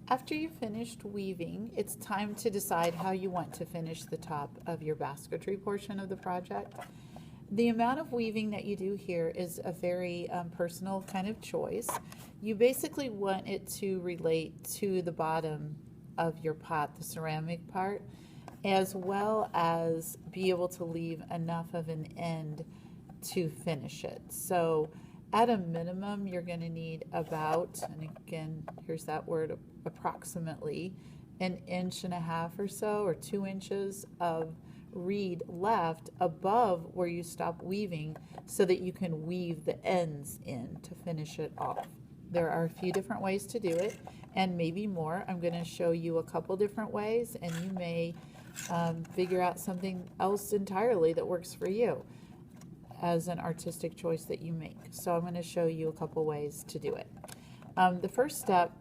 After you've finished weaving, it's time to decide how you want to finish the top of your basketry portion of the project. The amount of weaving that you do here is a very personal kind of choice. You basically want it to relate to the bottom of your pot, the ceramic part, as well as be able to leave enough of an end to finish it. So at a minimum, you're going to need about, and again, here's that word, approximately an inch and a half or so, or 2 inches of reed left above where you stop weaving so that you can weave the ends in to finish it off. There are a few different ways to do it, and maybe more. I'm going to show you a couple different ways, and you may figure out something else entirely that works for you as an artistic choice that you make. So I'm going to show you a couple ways to do it. The first step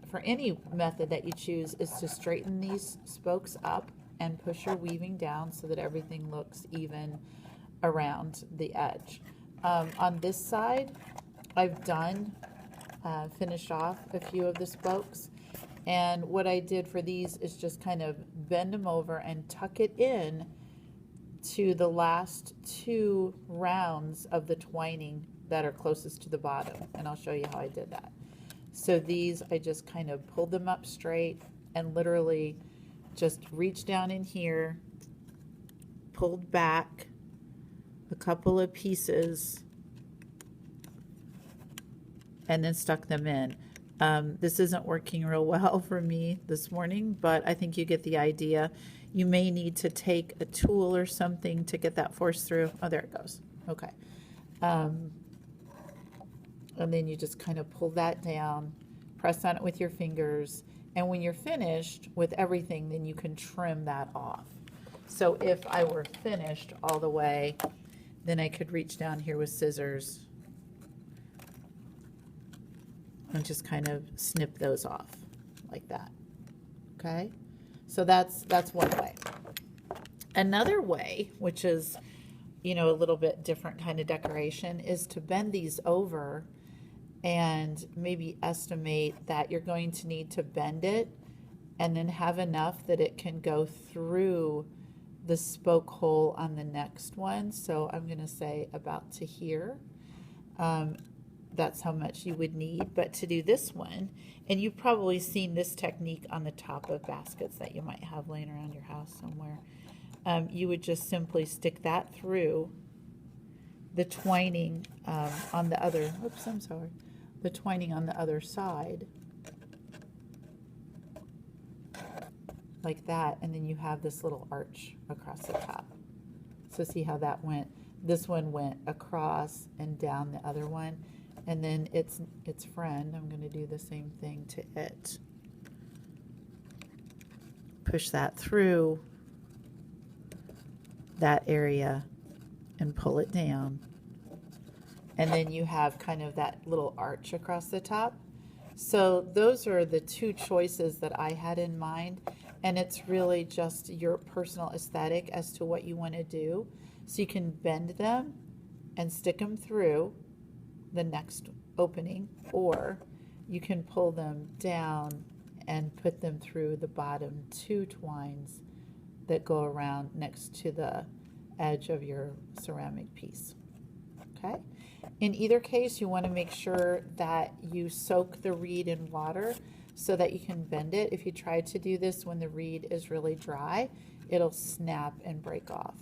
for any method that you choose is to straighten these spokes up and push your weaving down so that everything looks even around the edge. On this side, I've finished off a few of the spokes, and what I did for these is just kind of bend them over and tuck it in to the last two rounds of the twining that are closest to the bottom, and I'll show you how I did that. So these, I just kind of pulled them up straight and literally just reached down in here, pulled back a couple of pieces, and then stuck them in. This isn't working real well for me this morning, but I think you get the idea. You may need to take a tool or something to get that force through. Oh, there it goes. Okay. And then you just kind of pull that down, press on it with your fingers, and when you're finished with everything, then you can trim that off. So if I were finished all the way, then I could reach down here with scissors and just kind of snip those off like that. Okay? So that's one way. Another way, which is, you know, a little bit different kind of decoration, is to bend these over and maybe estimate that you're going to need to bend it and then have enough that it can go through the spoke hole on the next one. So I'm going to say about to here. That's how much you would need. But to do this one, and you've probably seen this technique on the top of baskets that you might have laying around your house somewhere, you would just simply stick that through the twining on the other, oops, I'm sorry, the twining on the other side, like that, and then you have this little arch across the top. So see how that went? This one went across and down the other one, and then its friend, I'm going to do the same thing to it. Push that through that area and pull it down. And then you have kind of that little arch across the top. So those are the two choices that I had in mind, and it's really just your personal aesthetic as to what you want to do. So you can bend them and stick them through the next opening, or you can pull them down and put them through the bottom two twines that go around next to the edge of your ceramic piece. Okay? In either case, you want to make sure that you soak the reed in water so that you can bend it. If you try to do this when the reed is really dry, it'll snap and break off.